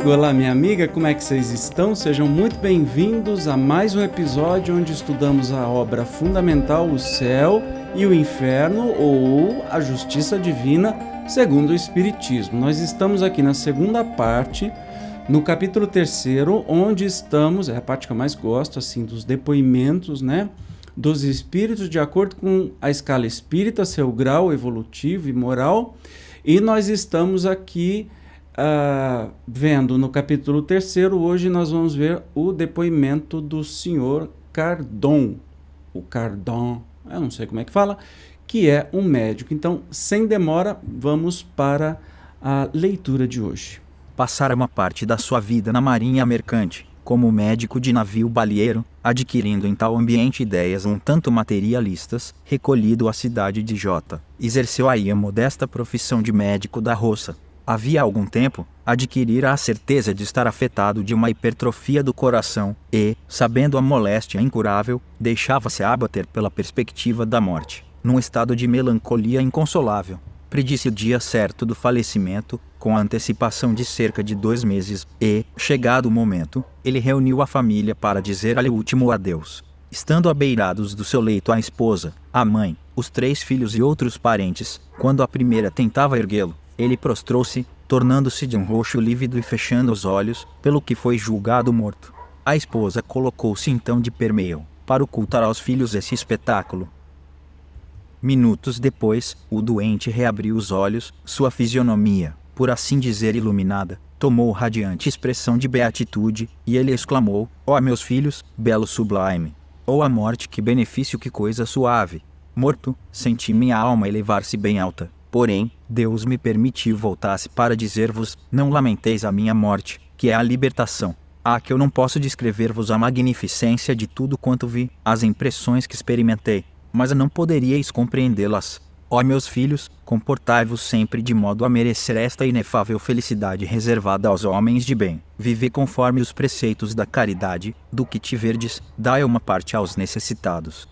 amigo, olá minha amiga, como é que vocês estão? Sejam muito bem-vindos a mais um episódio onde estudamos a obra fundamental, o céu e o inferno, ou a justiça divina segundo o Espiritismo. Nós estamos aqui na segunda parte, no capítulo 3º, onde estamos, é a parte que eu mais gosto, assim, dos depoimentos, né, dos espíritos de acordo com a escala espírita, seu grau evolutivo e moral, e nós estamos aqui vendo no capítulo 3º, hoje nós vamos ver o depoimento do senhor Cardon, o Cardon, eu não sei como é que fala, que é um médico. Então, sem demora, vamos para a leitura de hoje. Passara uma parte da sua vida na marinha mercante, como médico de navio baleeiro, adquirindo em tal ambiente ideias um tanto materialistas, recolhido à cidade de Jota, exerceu aí a modesta profissão de médico da roça. Havia algum tempo, adquirira a certeza de estar afetado de uma hipertrofia do coração e, sabendo a moléstia incurável, deixava-se abater pela perspectiva da morte, num estado de melancolia inconsolável. Predisse o dia certo do falecimento, com a antecipação de cerca de 2 meses, e, chegado o momento, ele reuniu a família para dizer-lhe o último adeus. Estando abeirados do seu leito a esposa, a mãe, os 3 filhos e outros parentes, quando a primeira tentava erguê-lo, ele prostrou-se, tornando-se de um roxo lívido e fechando os olhos, pelo que foi julgado morto. A esposa colocou-se então de permeio, para ocultar aos filhos esse espetáculo. Minutos depois, o doente reabriu os olhos, sua fisionomia, por assim dizer iluminada, tomou radiante expressão de beatitude, e ele exclamou: ó meus filhos, belo sublime! Ó a morte, que benefício, que coisa suave! Morto, senti minha alma elevar-se bem alta. Porém, Deus me permitiu voltasse para dizer-vos: não lamenteis a minha morte, que é a libertação. Que eu não posso descrever-vos a magnificência de tudo quanto vi, as impressões que experimentei, mas não poderíeis compreendê-las. Ó meus filhos, comportai-vos sempre de modo a merecer esta inefável felicidade reservada aos homens de bem. Vivei conforme os preceitos da caridade, do que tiverdes, dai uma parte aos necessitados.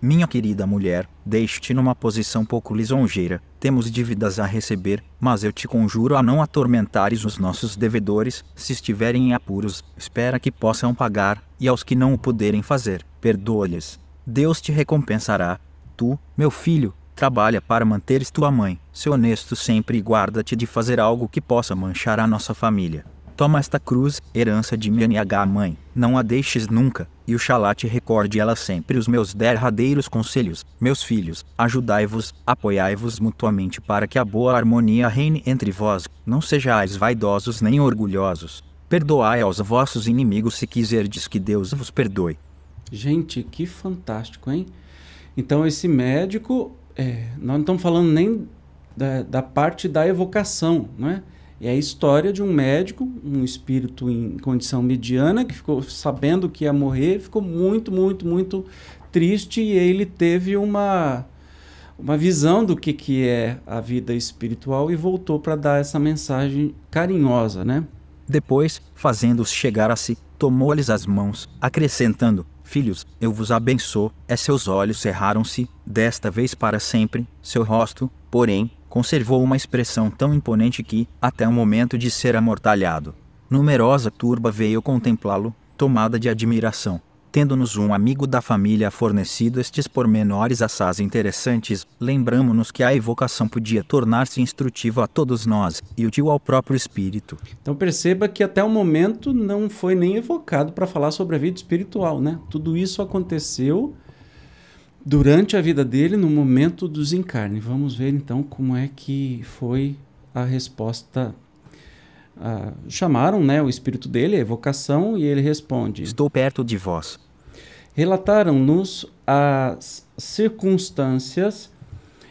Minha querida mulher, deixo-te numa posição pouco lisonjeira, temos dívidas a receber, mas eu te conjuro a não atormentares os nossos devedores, se estiverem em apuros, espera que possam pagar, e aos que não o puderem fazer, perdoa-lhes. Deus te recompensará. Tu, meu filho, trabalha para manteres tua mãe, se honesto sempre, e guarda-te de fazer algo que possa manchar a nossa família. Toma esta cruz, herança de minha mãe, não a deixes nunca, e oxalá te recorde ela sempre os meus derradeiros conselhos. Meus filhos, ajudai-vos, apoiai-vos mutuamente para que a boa harmonia reine entre vós, não sejais vaidosos nem orgulhosos. Perdoai aos vossos inimigos se quiserdes que Deus vos perdoe. Gente, que fantástico, hein? Então esse médico, nós não estamos falando nem da parte da evocação, não é? É a história de um médico, um espírito em condição mediana, que ficou sabendo que ia morrer, ficou muito, muito, muito triste, e ele teve uma visão do que é a vida espiritual e voltou para dar essa mensagem carinhosa, né? Depois, fazendo-os chegar a si, tomou-lhes as mãos, acrescentando: filhos, eu vos abençoo. Seus olhos cerraram-se, desta vez para sempre, seu rosto, porém, conservou uma expressão tão imponente que, até o momento de ser amortalhado, numerosa turba veio contemplá-lo, tomada de admiração. Tendo-nos um amigo da família fornecido estes pormenores assaz interessantes, lembramo-nos que a evocação podia tornar-se instrutiva a todos nós, e útil ao próprio espírito. Então perceba que até o momento não foi nem evocado para falar sobre a vida espiritual, né? Tudo isso aconteceu durante a vida dele, no momento do desencarne. Vamos ver então como é que foi a resposta. Chamaram, né, o espírito dele, a evocação, e ele responde: estou perto de vós. Relataram-nos as circunstâncias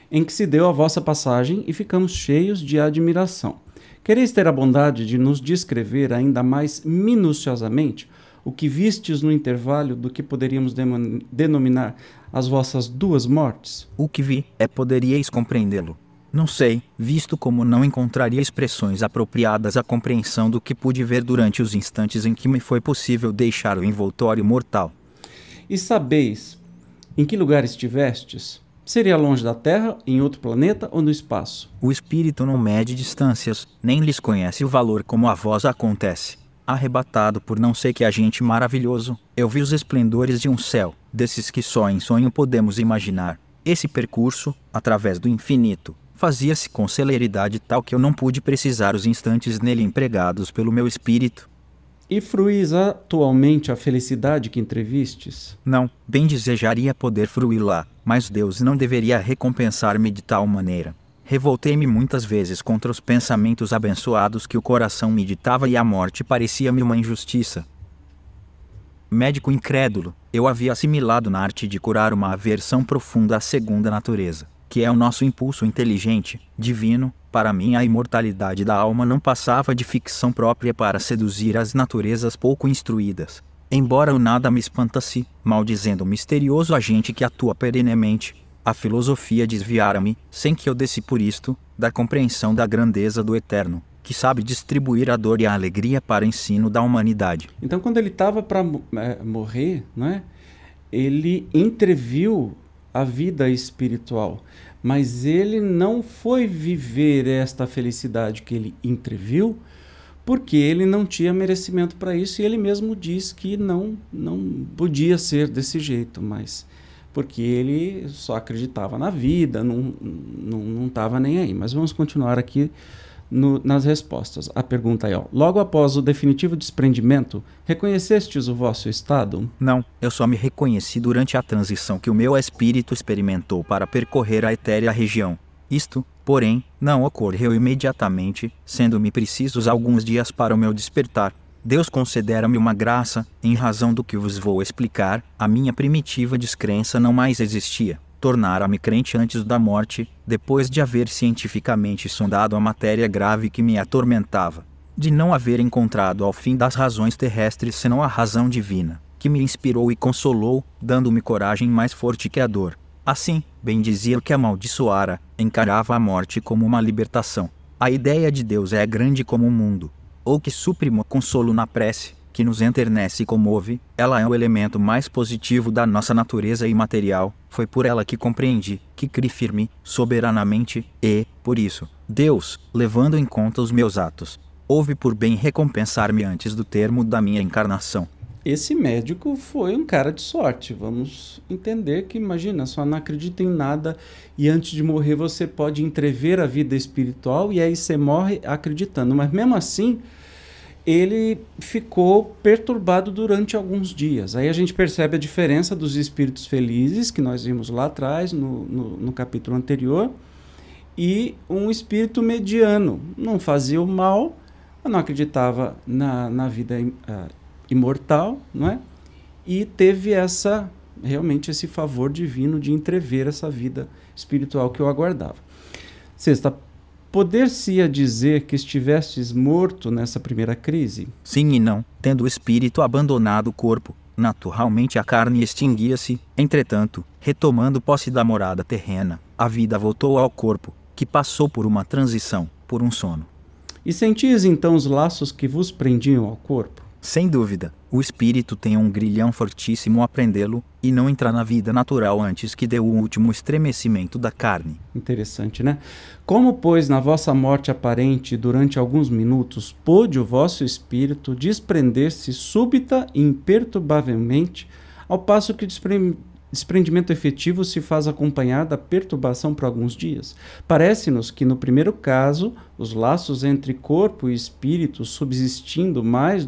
em que se deu a vossa passagem e ficamos cheios de admiração. Quereis ter a bondade de nos descrever ainda mais minuciosamente o que vistes no intervalo do que poderíamos denominar as vossas 2 mortes? O que vi, poderíeis compreendê-lo. Não sei, visto como não encontraria expressões apropriadas à compreensão do que pude ver durante os instantes em que me foi possível deixar o envoltório mortal. E sabeis em que lugar estivestes? Seria longe da Terra, em outro planeta ou no espaço? O espírito não mede distâncias, nem lhes conhece o valor como a vós acontece. Arrebatado por não sei que agente maravilhoso, eu vi os esplendores de um céu, desses que só em sonho podemos imaginar. Esse percurso, através do infinito, fazia-se com celeridade tal que eu não pude precisar os instantes nele empregados pelo meu espírito. E fruís atualmente a felicidade que entrevistes? Não, bem desejaria poder fruí-la, mas Deus não deveria recompensar-me de tal maneira. Revoltei-me muitas vezes contra os pensamentos abençoados que o coração me ditava e a morte parecia-me uma injustiça. Médico incrédulo, eu havia assimilado na arte de curar uma aversão profunda à segunda natureza, que é o nosso impulso inteligente, divino. Para mim a imortalidade da alma não passava de ficção própria para seduzir as naturezas pouco instruídas. Embora o nada me espantasse, maldizendo o misterioso agente que atua perenemente, a filosofia desviara-me, sem que eu desse por isto, da compreensão da grandeza do Eterno, que sabe distribuir a dor e a alegria para ensino da humanidade. Então, quando ele estava para morrer, né, ele entreviu a vida espiritual, mas ele não foi viver esta felicidade que ele entreviu, porque ele não tinha merecimento para isso, e ele mesmo diz que não podia ser desse jeito, mas porque ele só acreditava na vida, não estava nem aí. Mas vamos continuar aqui nas respostas. A pergunta é, logo após o definitivo desprendimento, reconhecestes o vosso estado? Não, eu só me reconheci durante a transição que o meu espírito experimentou para percorrer a etérea região. Isto, porém, não ocorreu imediatamente, sendo-me precisos alguns dias para o meu despertar. Deus considera-me uma graça, em razão do que vos vou explicar. A minha primitiva descrença não mais existia. Tornara-me crente antes da morte, depois de haver cientificamente sondado a matéria grave que me atormentava, de não haver encontrado ao fim das razões terrestres senão a razão divina, que me inspirou e consolou, dando-me coragem mais forte que a dor. Assim, bem dizia o que amaldiçoara, encarava a morte como uma libertação. A ideia de Deus é grande como o mundo, ou que suprima consolo na prece, que nos enternece e comove. Ela é o elemento mais positivo da nossa natureza imaterial. Foi por ela que compreendi, que criei firme, soberanamente, e, por isso, Deus, levando em conta os meus atos, houve por bem recompensar-me antes do termo da minha encarnação. Esse médico foi um cara de sorte. Vamos entender que, imagina, só não acredita em nada e antes de morrer você pode entrever a vida espiritual e aí você morre acreditando. Mas mesmo assim, ele ficou perturbado durante alguns dias. Aí a gente percebe a diferença dos espíritos felizes, que nós vimos lá atrás, no capítulo anterior, e um espírito mediano. Não fazia o mal, não acreditava na vida imortal, não é? E teve realmente esse favor divino de entrever essa vida espiritual que eu aguardava. Sexta, poder-se-ia dizer que estivestes morto nessa primeira crise? Sim e não, tendo o espírito abandonado o corpo, naturalmente a carne extinguia-se. Entretanto, retomando posse da morada terrena, a vida voltou ao corpo, que passou por uma transição, por um sono. E sentis então os laços que vos prendiam ao corpo? Sem dúvida, o espírito tem um grilhão fortíssimo a prendê-lo, e não entra na vida natural antes que dê o último estremecimento da carne. Interessante, né? Como, pois, na vossa morte aparente, durante alguns minutos, pôde o vosso espírito desprender-se súbita e imperturbavelmente, ao passo que o desprendimento efetivo se faz acompanhar da perturbação por alguns dias? Parece-nos que, no primeiro caso, os laços entre corpo e espírito subsistindo mais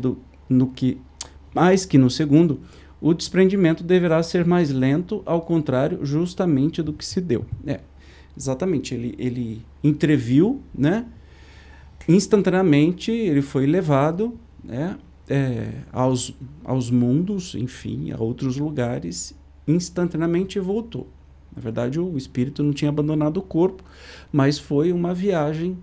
que no segundo, o desprendimento deverá ser mais lento, ao contrário, justamente do que se deu. Exatamente, ele entreviu, né? Instantaneamente ele foi levado, né? Aos mundos, enfim, a outros lugares, instantaneamente voltou. Na verdade, o espírito não tinha abandonado o corpo, mas foi uma viagem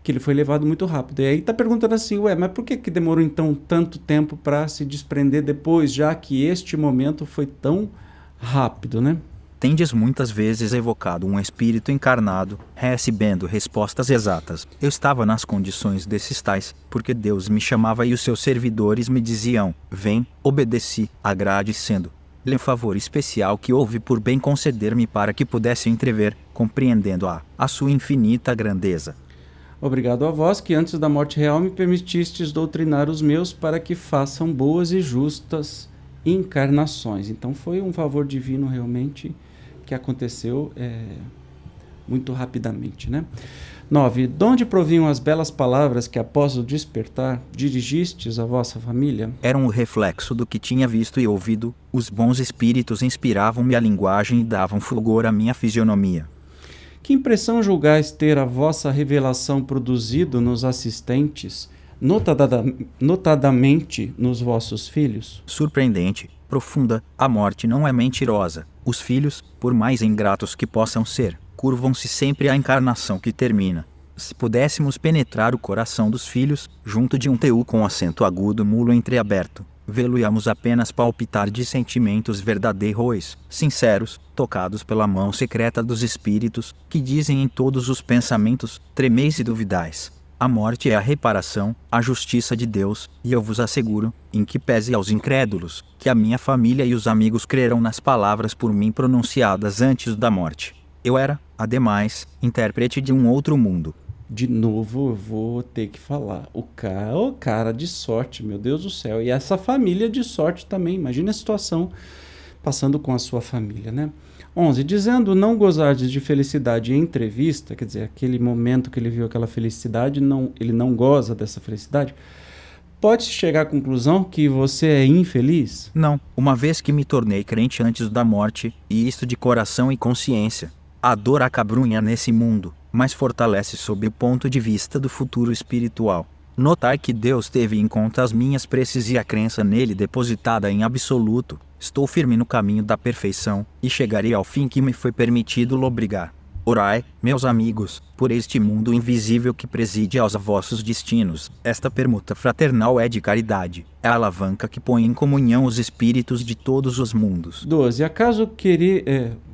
que ele foi levado muito rápido. E aí está perguntando assim, mas por que demorou então tanto tempo para se desprender depois, já que este momento foi tão rápido, né? Tendes muitas vezes evocado um espírito encarnado, recebendo respostas exatas. Eu estava nas condições desses tais, porque Deus me chamava e os seus servidores me diziam, vem, obedeci, agradecendo. lhe um favor especial que houve por bem conceder-me para que pudesse entrever, compreendendo a sua infinita grandeza. Obrigado a vós que antes da morte real me permitistes doutrinar os meus para que façam boas e justas encarnações. Então foi um favor divino realmente que aconteceu muito rapidamente, né? 9. De onde provinham as belas palavras que após o despertar dirigistes à vossa família? Era um reflexo do que tinha visto e ouvido. Os bons espíritos inspiravam-me a linguagem e davam fulgor à minha fisionomia. Que impressão julgais ter a vossa revelação produzido nos assistentes, notadamente nos vossos filhos? Surpreendente, profunda, a morte não é mentirosa. Os filhos, por mais ingratos que possam ser, curvam-se sempre à encarnação que termina. Se pudéssemos penetrar o coração dos filhos, junto de um TU com acento agudo mulo entreaberto, vê-lo-íamos apenas palpitar de sentimentos verdadeiros, sinceros, tocados pela mão secreta dos espíritos, que dizem em todos os pensamentos, tremeis e duvidais. A morte é a reparação, a justiça de Deus, e eu vos asseguro, em que pese aos incrédulos, que a minha família e os amigos crerão nas palavras por mim pronunciadas antes da morte. Eu era, ademais, intérprete de um outro mundo. De novo eu vou ter que falar. O cara de sorte, meu Deus do céu. E essa família de sorte também. Imagina a situação passando com a sua família, né? 11. Dizendo não gozardes de felicidade em entrevista, quer dizer, aquele momento que ele viu aquela felicidade, ele não goza dessa felicidade, pode-se chegar à conclusão que você é infeliz? Não, uma vez que me tornei crente antes da morte, e isto de coração e consciência. A dor acabrunha nesse mundo, mas fortalece sob o ponto de vista do futuro espiritual. Notar que Deus teve em conta as minhas preces e a crença nele depositada em absoluto. Estou firme no caminho da perfeição, e chegarei ao fim que me foi permitido lobrigar. Orai, meus amigos, por este mundo invisível que preside aos vossos destinos. Esta permuta fraternal é de caridade, é a alavanca que põe em comunhão os espíritos de todos os mundos. 12. Acaso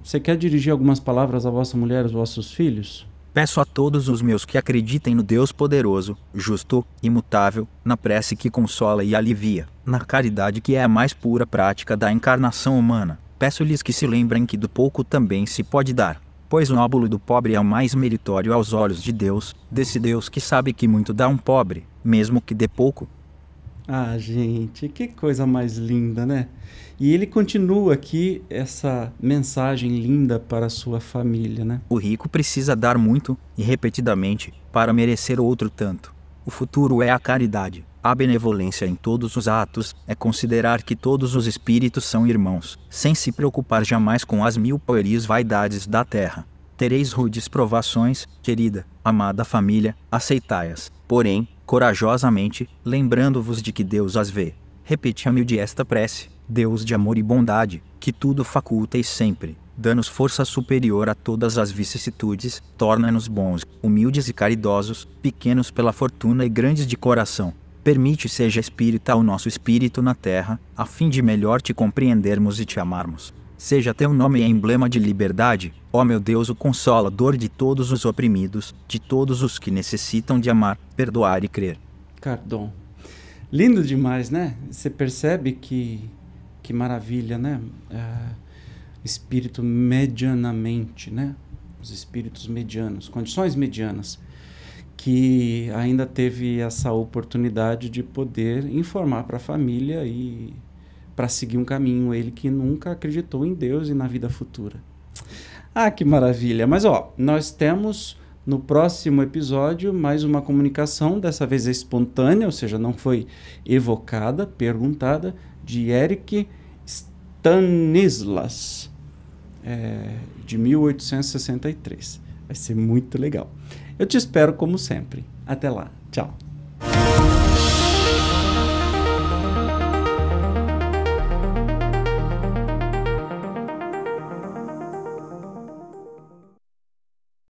você quer dirigir algumas palavras à vossa mulher e aos vossos filhos? Peço a todos os meus que acreditem no Deus poderoso, justo, imutável, na prece que consola e alivia, na caridade que é a mais pura prática da encarnação humana. Peço-lhes que se lembrem que do pouco também se pode dar, pois o óbolo do pobre é o mais meritório aos olhos de Deus, desse Deus que sabe que muito dá um pobre, mesmo que dê pouco. Ah, gente, que coisa mais linda, né? E ele continua aqui essa mensagem linda para a sua família, né? O rico precisa dar muito, e repetidamente, para merecer outro tanto. O futuro é a caridade. A benevolência em todos os atos é considerar que todos os espíritos são irmãos, sem se preocupar jamais com as mil pueris vaidades da terra. Tereis rudes provações, querida, amada família, aceitai-as, porém, corajosamente, lembrando-vos de que Deus as vê. Repete humilde esta prece: Deus de amor e bondade, que tudo faculteis sempre, dá-nos força superior a todas as vicissitudes, torna-nos bons, humildes e caridosos, pequenos pela fortuna e grandes de coração. Permite seja espírita o nosso espírito na terra, a fim de melhor te compreendermos e te amarmos. Seja teu nome emblema de liberdade, ó meu Deus, o consolador de todos os oprimidos, de todos os que necessitam de amar, perdoar e crer. Cardon. Lindo demais, né? Você percebe que maravilha, né? Espírito medianamente, né? Os espíritos medianos, condições medianas, que ainda teve essa oportunidade de poder informar para a família e para seguir um caminho, ele que nunca acreditou em Deus e na vida futura. Ah, que maravilha! Mas nós temos no próximo episódio mais uma comunicação, dessa vez espontânea, ou seja, não foi evocada, perguntada, de Eric Stanislas, de 1863. Vai ser muito legal. Eu te espero como sempre. Até lá. Tchau.